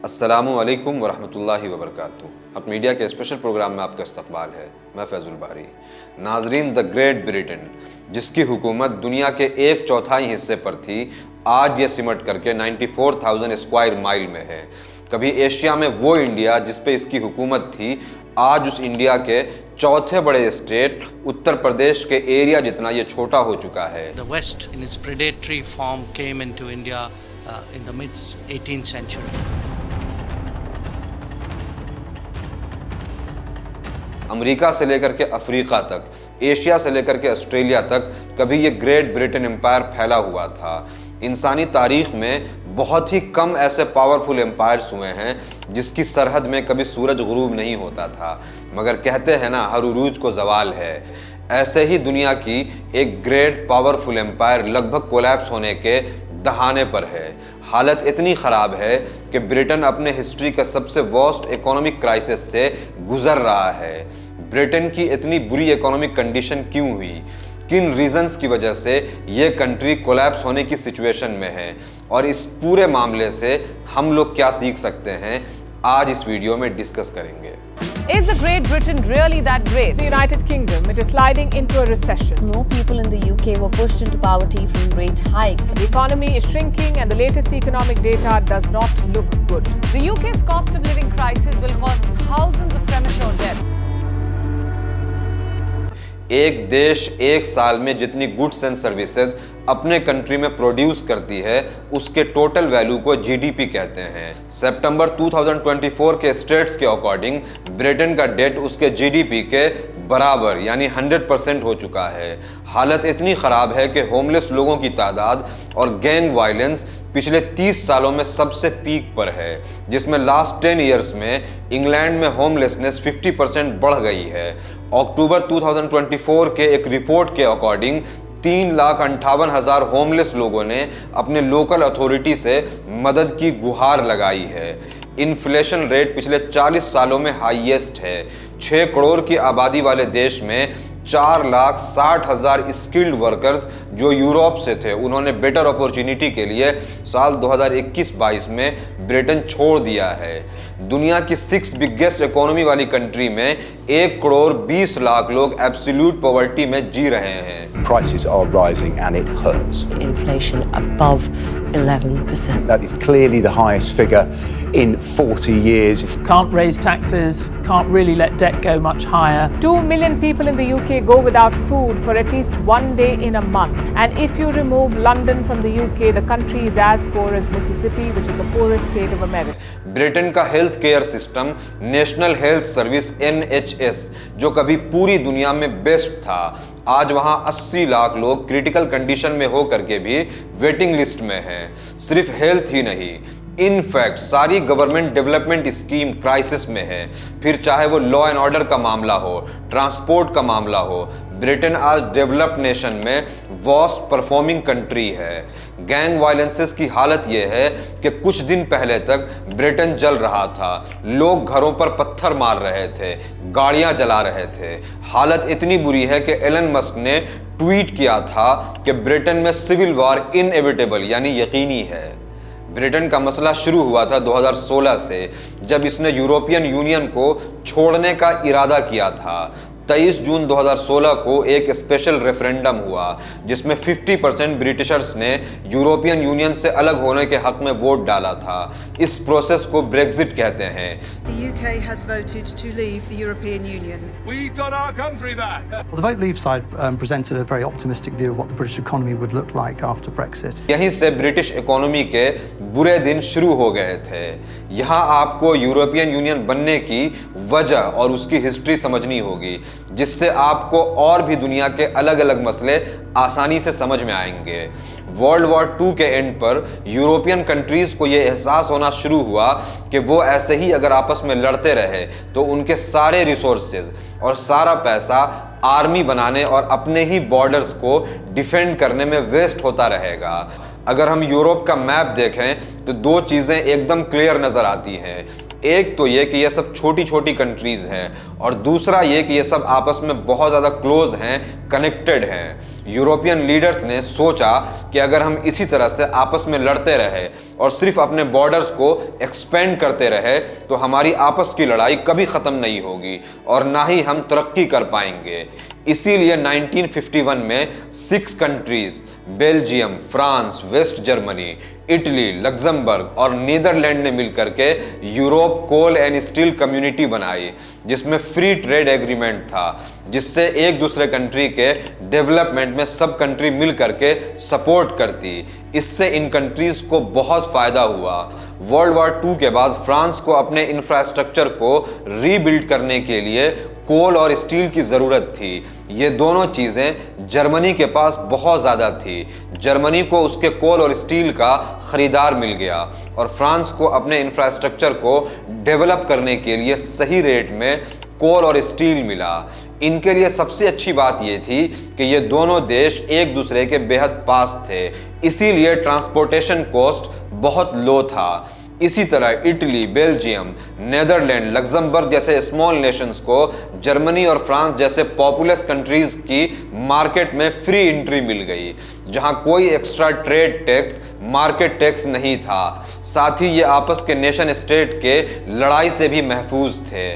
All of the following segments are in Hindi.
अस्सलामु अलैकुम वरहमतुल्लाहि वबरकातुहू। अब मीडिया के स्पेशल प्रोग्राम में आपका इस्तकबाल है। मैं फैजुल बारी। नाजरीन, द ग्रेट ब्रिटेन, जिसकी हुकूमत दुनिया के 1/4 हिस्से पर थी, आज ये सिमट करके 94,000 स्क्वायर माइल में है। कभी एशिया में वो इंडिया जिस पे इसकी हुकूमत थी, आज उस इंडिया के चौथे बड़े स्टेट उत्तर प्रदेश के एरिया जितना ये छोटा हो चुका है। The West in its predatory form came into India in the mid 18th century. America से लेकर के अफ्रीका तक, एशिया से लेकर के ऑस्ट्रेलिया तक कभी ये ग्रेट ब्रिटेन एम्पायर फैला हुआ था। इंसानी तारीख में बहुत ही कम ऐसे पावरफुल एम्पायर्स हुए हैं जिसकी सरहद में कभी सूरज गुरूब नहीं होता था, मगर कहते हैं ना, हर उरूज को जवाल है। ऐसे ही दुनिया की एक ग्रेट पावरफुल एम्पायर लगभग कोलैप्स होने के दहाने पर है। हालत इतनी ख़राब है कि ब्रिटेन अपने हिस्ट्री का सबसे वर्स्ट इकोनॉमिक क्राइसिस से गुजर रहा है। ब्रिटेन की इतनी बुरी इकोनॉमिक कंडीशन क्यों हुई, किन रीजंस की वजह से ये कंट्री कोलैप्स होने की सिचुएशन में है, और इस पूरे मामले से हम लोग क्या सीख सकते हैं, आज इस वीडियो में डिस्कस करेंगे। Is the Great Britain really that great? The United Kingdom, it is sliding into a recession. More people in the UK were pushed into poverty from rate hikes. The economy is shrinking and the latest economic data does not look good. The UK's cost of living crisis will cause thousands of premature deaths. एक देश एक साल में जितनी गुड्स एंड सर्विसेज अपने कंट्री में प्रोड्यूस करती है, उसके टोटल वैल्यू को जीडीपी कहते हैं। सितंबर 2024 के स्टेट्स के अकॉर्डिंग ब्रिटेन का डेट उसके जीडीपी के बराबर यानी 100% हो चुका है। हालत इतनी ख़राब है कि होमलेस लोगों की तादाद और गैंग वायलेंस पिछले 30 सालों में सबसे पीक पर है, जिसमें लास्ट 10 ईयर्स में इंग्लैंड में होमलेसनेस 50% बढ़ गई है। अक्टूबर 2024 के एक रिपोर्ट के अकॉर्डिंग 3,58,000 होमलेस लोगों ने अपने लोकल अथॉरिटी से मदद की गुहार लगाई है। इन्फ्लेशन रेट पिछले 40 सालों में हाईएस्ट है। 6 करोड़ की आबादी वाले देश में 4,60,000 स्किल्ड वर्कर्स जो यूरोप से थे, उन्होंने बेटर अपॉर्चुनिटी के लिए साल 2021-22 में ब्रिटेन छोड़ दिया है। दुनिया की 6 बिगेस्ट इकोनॉमी वाली कंट्री में 1 करोड़ 20 लाख लोग एब्सोल्यूट पॉवर्टी में जी रहे हैं। Prices are rising and it hurts. Inflation above 11%. That is clearly the highest figure in 40 years. Can't raise taxes, can't really let debt go much higher. 2 million people in the UK go without food for at least one day in a month. And if you remove London from the UK, the country is as poor as Mississippi, which is the poorest state of America. Britain का health care system national health service NHS, जो कभी पूरी दुनिया में बेस्ट था, आज वहां 80 लाख लोग क्रिटिकल कंडीशन में हो करके भी वेटिंग लिस्ट में हैं। सिर्फ हेल्थ ही नहीं, इनफैक्ट सारी गवर्नमेंट डेवलपमेंट स्कीम क्राइसिस में है। फिर चाहे वो लॉ एंड ऑर्डर का मामला हो, ट्रांसपोर्ट का मामला हो, ब्रिटेन आज डेवलप्ड नेशन में वर्स्ट परफॉर्मिंग कंट्री है। गैंग वायलेंसेस की हालत ये है कि कुछ दिन पहले तक ब्रिटेन जल रहा था, लोग घरों पर पत्थर मार रहे थे, गाड़ियां जला रहे थे। हालत इतनी बुरी है कि एलन मस्क ने ट्वीट किया था कि ब्रिटेन में सिविल वॉर इनएविटेबल यानी यकीनी है। ब्रिटेन का मसला शुरू हुआ था 2016 से, जब इसने यूरोपियन यूनियन को छोड़ने का इरादा किया था। 23 जून 2016 को एक स्पेशल रेफरेंडम हुआ जिसमें 50% ब्रिटिशर्स ने यूरोपियन यूनियन से अलग होने के हक में वोट डाला था। इस प्रोसेस को ब्रेक्जिट कहते हैं। The UK has voted to leave the European Union. We've got our country back. Well, the Vote Leave side presented a very optimistic view of what the British economy would look like after Brexit. यहीं से ब्रिटिश इकोनॉमी के बुरे दिन शुरू हो गए थे। यहाँ आपको यूरोपियन यूनियन बनने की वजह और उसकी हिस्ट्री समझनी होगी, जिससे आपको और भी दुनिया के अलग अलग मसले आसानी से समझ में आएंगे। वर्ल्ड वॉर 2 के एंड पर यूरोपियन कंट्रीज को यह एहसास होना शुरू हुआ कि वो ऐसे ही अगर आपस में लड़ते रहे तो उनके सारे रिसोर्सेज और सारा पैसा आर्मी बनाने और अपने ही बॉर्डर्स को डिफेंड करने में वेस्ट होता रहेगा। अगर हम यूरोप का मैप देखें तो 2 चीज़ें एकदम क्लियर नज़र आती हैं। एक तो ये कि ये सब छोटी छोटी कंट्रीज़ हैं, और दूसरा ये कि ये सब आपस में बहुत ज़्यादा क्लोज हैं, कनेक्टेड हैं। यूरोपियन लीडर्स ने सोचा कि अगर हम इसी तरह से आपस में लड़ते रहे और सिर्फ अपने बॉर्डर्स को एक्सपेंड करते रहे तो हमारी आपस की लड़ाई कभी ख़त्म नहीं होगी और ना ही हम तरक्की कर पाएंगे। इसीलिए 1951 में 6 countries Belgium, France, West Germany, Italy, Luxembourg और नीदरलैंड ने मिलकर के Europe coal and steel community बनाई, जिसमें फ्री ट्रेड एग्रीमेंट था, जिससे एक दूसरे कंट्री के डेवलपमेंट में सब कंट्री मिल करके सपोर्ट करती। इससे इन कंट्रीज को बहुत फायदा हुआ। वर्ल्ड वॉर 2 के बाद फ्रांस को अपने इंफ्रास्ट्रक्चर को रीबिल्ड करने के लिए कोल और स्टील की ज़रूरत थी। ये दोनों चीज़ें जर्मनी के पास बहुत ज़्यादा थी। जर्मनी को उसके कोल और स्टील का ख़रीदार मिल गया और फ्रांस को अपने इंफ्रास्ट्रक्चर को डेवलप करने के लिए सही रेट में कोल और स्टील मिला। इनके लिए सबसे अच्छी बात ये थी कि ये दोनों देश एक दूसरे के बेहद पास थे, इसीलिए ट्रांसपोर्टेशन कॉस्ट बहुत लो था। इसी तरह इटली, बेल्जियम, नेदरलैंड, लग्जमबर्ग जैसे स्मॉल नेशंस को जर्मनी और फ्रांस जैसे पॉपुलस कंट्रीज की मार्केट में फ्री एंट्री मिल गई, जहां कोई extra trade tax, market tax नहीं था। साथ ही ये आपस के नेशन स्टेट के लड़ाई से भी महफूज थे।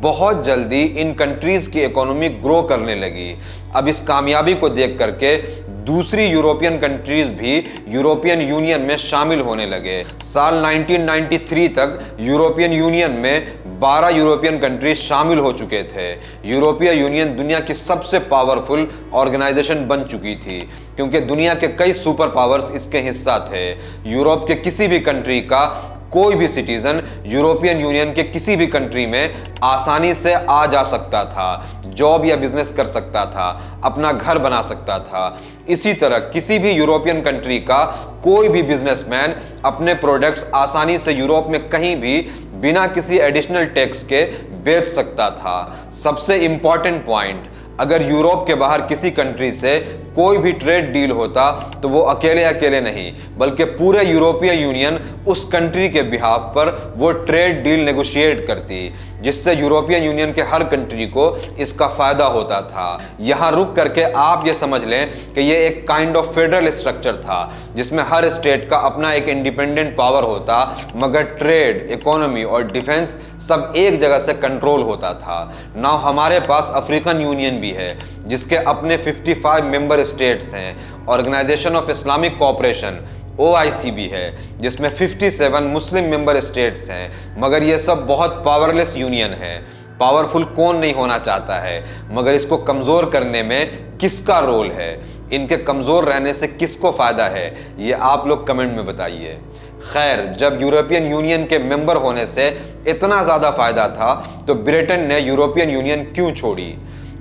बहुत जल्दी इन कंट्रीज की इकोनॉमी ग्रो करने लगी। अब इस कामयाबी को देख करके दूसरी यूरोपियन कंट्रीज भी यूरोपियन यूनियन में शामिल होने लगे। साल 1993 तक यूरोपियन यूनियन में 12 यूरोपियन कंट्रीज शामिल हो चुके थे। यूरोपीय यूनियन दुनिया की सबसे पावरफुल ऑर्गेनाइजेशन बन चुकी थी, क्योंकि दुनिया के कई सुपर पावर्स इसके हिस्सा थे। यूरोप के किसी भी कंट्री का कोई भी सिटीजन यूरोपियन यूनियन के किसी भी कंट्री में आसानी से आ जा सकता था, जॉब या बिजनेस कर सकता था, अपना घर बना सकता था। इसी तरह किसी भी यूरोपियन कंट्री का कोई भी बिजनेसमैन अपने प्रोडक्ट्स आसानी से यूरोप में कहीं भी बिना किसी एडिशनल टैक्स के बेच सकता था। सबसे इंपॉर्टेंट पॉइंट, अगर यूरोप के बाहर किसी कंट्री से कोई भी ट्रेड डील होता तो वो अकेले अकेले नहीं, बल्कि पूरे यूरोपीय यूनियन उस कंट्री के बिहाफ पर वो ट्रेड डील नेगोशिएट करती, जिससे यूरोपियन यूनियन के हर कंट्री को इसका फायदा होता था। यहाँ रुक करके आप ये समझ लें कि ये एक काइंड ऑफ फेडरल स्ट्रक्चर था, जिसमें हर स्टेट का अपना एक इंडिपेंडेंट पावर होता, मगर ट्रेड, इकोनॉमी और डिफेंस सब एक जगह से कंट्रोल होता था। नाउ हमारे पास अफ्रीकन यूनियन भी है, जिसके अपने 55 मेंबर स्टेट्स हैं। Organisation of Islamic cooperation OIC भी है, जिसमें 57 मुस्लिम मेंबर स्टेट्स हैं, मगर ये सब बहुत पावरलेस यूनियन है। पावरफुल कौन नहीं होना चाहता है, मगर इसको कमज़ोर करने में किसका रोल है, इनके कमज़ोर रहने से किसको फ़ायदा है, ये आप लोग कमेंट में बताइए। खैर, जब यूरोपियन यूनियन के मेंबर होने से इतना ज़्यादा फ़ायदा था तो ब्रिटेन ने यूरोपियन यूनियन क्यों छोड़ी?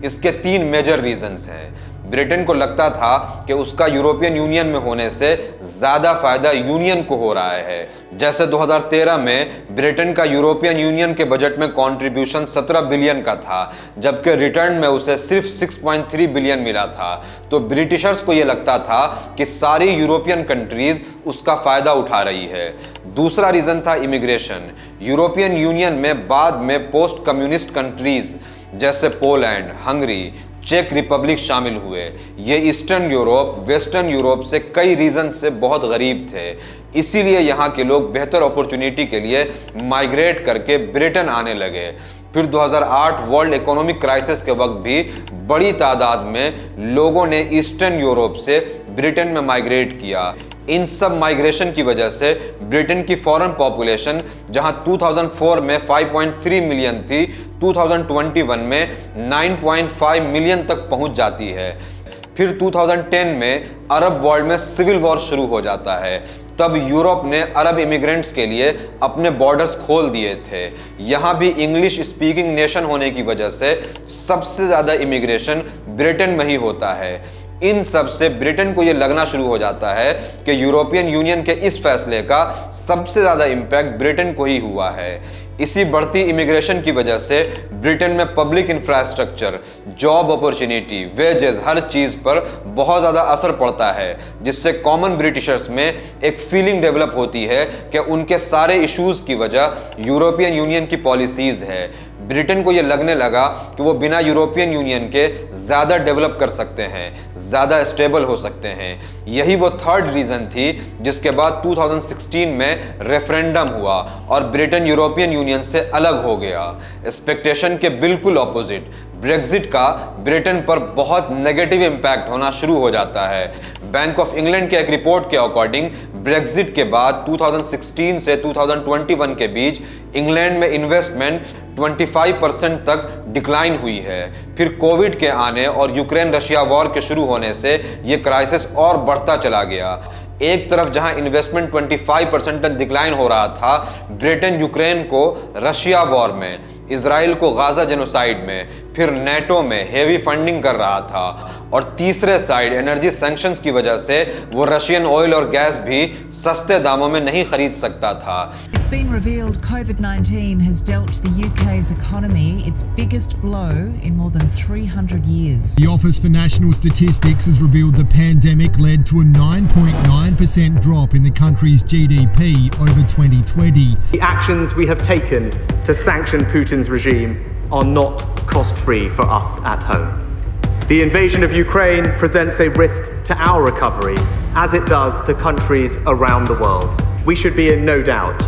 इसके 3 मेजर रीजंस हैं। ब्रिटेन को लगता था कि उसका यूरोपियन यूनियन में होने से ज़्यादा फायदा यूनियन को हो रहा है। जैसे 2013 में ब्रिटेन का यूरोपियन यूनियन के बजट में कंट्रीब्यूशन 17 बिलियन का था, जबकि रिटर्न में उसे सिर्फ 6.3 बिलियन मिला था। तो ब्रिटिशर्स को यह लगता था कि सारी यूरोपियन कंट्रीज उसका फ़ायदा उठा रही है। दूसरा रीज़न था इमिग्रेशन। यूरोपियन यूनियन में बाद में पोस्ट कम्युनिस्ट कंट्रीज जैसे पोलैंड, हंगरी, चेक रिपब्लिक शामिल हुए। ये ईस्टर्न यूरोप, वेस्टर्न यूरोप से कई रीजन से बहुत गरीब थे, इसीलिए यहाँ के लोग बेहतर अपॉर्चुनिटी के लिए माइग्रेट करके ब्रिटेन आने लगे। फिर 2008 वर्ल्ड इकोनॉमिक क्राइसिस के वक्त भी बड़ी तादाद में लोगों ने ईस्टर्न यूरोप से ब्रिटेन में माइग्रेट किया। इन सब माइग्रेशन की वजह से ब्रिटेन की फॉरेन पॉपुलेशन जहां 2004 में 5.3 मिलियन थी, 2021 में 9.5 मिलियन तक पहुंच जाती है। फिर 2010 में अरब वर्ल्ड में सिविल वॉर शुरू हो जाता है। तब यूरोप ने अरब इमिग्रेंट्स के लिए अपने बॉर्डर्स खोल दिए थे। यहाँ भी इंग्लिश स्पीकिंग नेशन होने की वजह से सबसे ज़्यादा इमिग्रेशन ब्रिटेन में ही होता है। इन सब से ब्रिटेन को ये लगना शुरू हो जाता है कि यूरोपियन यूनियन के इस फैसले का सबसे ज़्यादा इम्पैक्ट ब्रिटेन को ही हुआ है। इसी बढ़ती इमिग्रेशन की वजह से ब्रिटेन में public infrastructure, job opportunity, wages, हर चीज पर बहुत ज़्यादा असर पड़ता है, जिससे कॉमन ब्रिटिशर्स में एक फीलिंग डेवलप होती है कि उनके सारे इश्यूज की वजह यूरोपियन यूनियन की पॉलिसीज है। ब्रिटेन को यह लगने लगा कि वो बिना यूरोपियन यूनियन के ज़्यादा डेवलप कर सकते हैं, ज़्यादा स्टेबल हो सकते हैं। यही वो थर्ड रीज़न थी जिसके बाद 2016 में रेफरेंडम हुआ और ब्रिटेन यूरोपियन यूनियन से अलग हो गया। एक्सपेक्टेशन के बिल्कुल ऑपोजिट ब्रेक्जिट का ब्रिटेन पर बहुत नेगेटिव इम्पैक्ट होना शुरू हो जाता है। बैंक ऑफ इंग्लैंड के एक रिपोर्ट के अकॉर्डिंग ब्रेक्जिट के बाद 2016 से 2021 के बीच इंग्लैंड में इन्वेस्टमेंट 25% तक डिक्लाइन हुई है। फिर कोविड के आने और यूक्रेन रशिया वॉर के शुरू होने से ये क्राइसिस और बढ़ता चला गया। एक तरफ जहां इन्वेस्टमेंट 25% तक डिक्लाइन हो रहा था, ब्रिटेन यूक्रेन को रशिया वॉर में, इजराइल को गाजा जेनोसाइड में, फिर नेटो में हेवी फंडिंग कर रहा था, और तीसरे साइड एनर्जी सैंक्शंस की वजह से वो रशियन ऑयल और गैस भी सस्ते दामों में नहीं खरीद सकता था। It's been revealed COVID-19 has dealt the UK's economy its biggest blow in more than 300 years. The Office for National Statistics has revealed the pandemic led to a 9.9% drop in the country's GDP over 2020. The actions we have taken to sanction Putin's regime are not cost-free for us at home. The invasion of Ukraine presents a risk to our recovery, as it does to countries around the world. We should be in no doubt.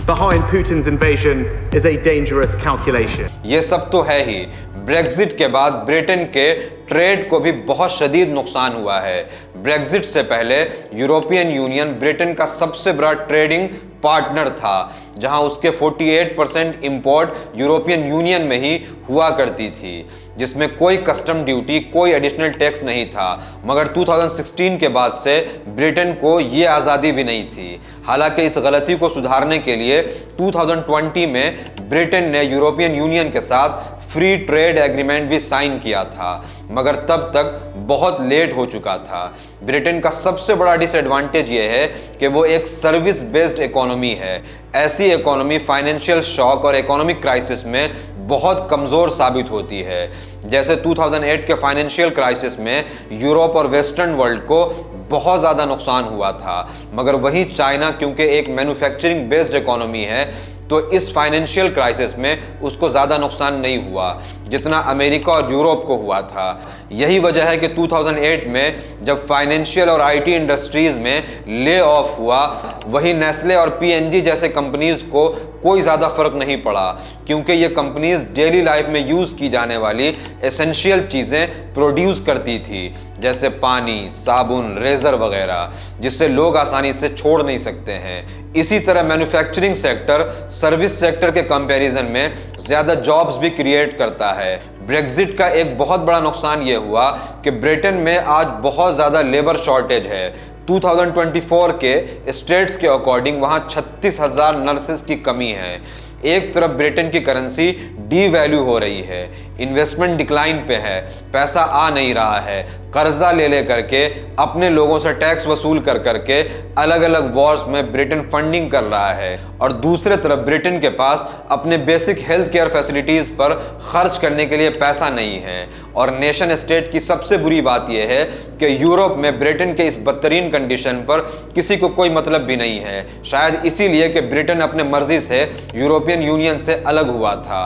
Behind Putin's invasion is a dangerous calculation. ये सब तो है ही। ब्रेक्जिट के बाद ब्रिटेन के ट्रेड को भी बहुत शदीद नुकसान हुआ है। ब्रेक्जिट से पहले यूरोपियन यूनियन ब्रिटेन का सबसे बड़ा ट्रेडिंग पार्टनर था, जहां उसके 48% इंपोर्ट यूरोपियन यूनियन में ही हुआ करती थी, जिसमें कोई कस्टम ड्यूटी, कोई एडिशनल टैक्स नहीं था। मगर 2016 के बाद से ब्रिटेन को ये आज़ादी भी नहीं थी। हालांकि इस गलती को सुधारने के लिए 2020 में ब्रिटेन ने यूरोपियन यूनियन के साथ फ्री ट्रेड एग्रीमेंट भी साइन किया था, मगर तब तक बहुत लेट हो चुका था। ब्रिटेन का सबसे बड़ा डिसएडवांटेज ये है कि वो एक सर्विस बेस्ड इकोनॉमी है। ऐसी इकोनॉमी फाइनेंशियल शॉक और इकोनॉमिक क्राइसिस में बहुत कमज़ोर साबित होती है। जैसे 2008 के फाइनेंशियल क्राइसिस में यूरोप और वेस्टर्न वर्ल्ड को बहुत ज़्यादा नुकसान हुआ था, मगर वहीं चाइना क्योंकि एक मैन्युफैक्चरिंग बेस्ड इकोनॉमी है, तो इस फाइनेंशियल क्राइसिस में उसको ज़्यादा नुकसान नहीं हुआ जितना अमेरिका और यूरोप को हुआ था। यही वजह है कि 2008 में जब फाइनेंशियल और आईटी इंडस्ट्रीज़ में ले ऑफ हुआ, वही नेस्ले और पीएनजी जैसे कंपनीज़ को कोई ज़्यादा फ़र्क नहीं पड़ा, क्योंकि ये कंपनीज़ डेली लाइफ में यूज़ की जाने वाली एसेंशियल चीज़ें प्रोड्यूस करती थी, जैसे पानी, साबुन, रेज़र वगैरह, जिससे लोग आसानी से छोड़ नहीं सकते हैं। इसी तरह मैन्युफैक्चरिंग सेक्टर सर्विस सेक्टर के कंपैरिजन में ज़्यादा जॉब्स भी क्रिएट करता है। ब्रेक्जिट का एक बहुत बड़ा नुकसान ये हुआ कि ब्रिटेन में आज बहुत ज़्यादा लेबर शॉर्टेज है। 2024 के स्टेट्स के अकॉर्डिंग वहाँ 36,000 नर्सेस की कमी है। एक तरफ ब्रिटेन की करेंसी डी वैल्यू हो रही है, इन्वेस्टमेंट डिक्लाइन पे है, पैसा आ नहीं रहा है, कर्जा ले करके अपने लोगों से टैक्स वसूल कर करके अलग अलग वॉर्स में ब्रिटेन फंडिंग कर रहा है, और दूसरे तरफ ब्रिटेन के पास अपने बेसिक हेल्थ केयर फैसिलिटीज़ पर खर्च करने के लिए पैसा नहीं है। और नेशन स्टेट की सबसे बुरी बात यह है कि यूरोप में ब्रिटेन के इस बदतरीन कंडीशन पर किसी को कोई मतलब भी नहीं है, शायद इसीलिए कि ब्रिटेन अपने मर्जी से यूरोपियन यूनियन से अलग हुआ था।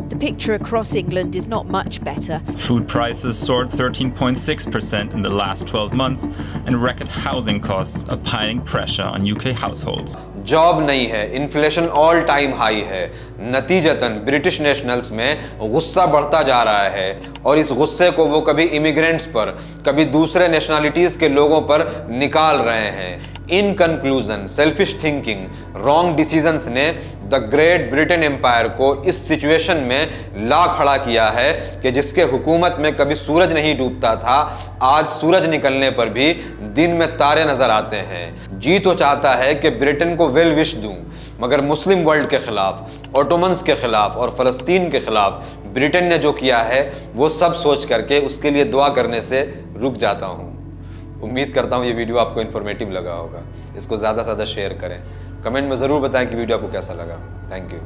The picture across England is not much better. Food prices soared 13.6% in the last 12 months, and record housing costs are piling pressure on UK households. Job नहीं है, इन्फ्लेशन ऑल टाइम हाई है। नतीजतन ब्रिटिश नेशनल्स में गुस्सा बढ़ता जा रहा है, और इस गुस्से को वो कभी इमिग्रेंट्स पर, कभी दूसरे नेशनलिटीज़ के लोगों पर निकाल रहे हैं। In conclusion, selfish thinking, wrong decisions ने द ग्रेट ब्रिटेन एम्पायर को इस सिचुएशन में ला खड़ा किया है कि जिसके हुकूमत में कभी सूरज नहीं डूबता था, आज सूरज निकलने पर भी दिन में तारे नजर आते हैं। जी तो चाहता है कि ब्रिटेन को वेल विश दूं, मगर मुस्लिम वर्ल्ड के खिलाफ, ओटोमन्स के खिलाफ और फ़लस्तीन के खिलाफ ब्रिटेन ने जो किया है वो सब सोच करके उसके लिए दुआ करने से रुक जाता हूँ। उम्मीद करता हूँ ये वीडियो आपको इन्फॉर्मेटिव लगा होगा। इसको ज़्यादा से ज़्यादा शेयर करें। कमेंट में ज़रूर बताएं कि वीडियो आपको कैसा लगा। Thank you.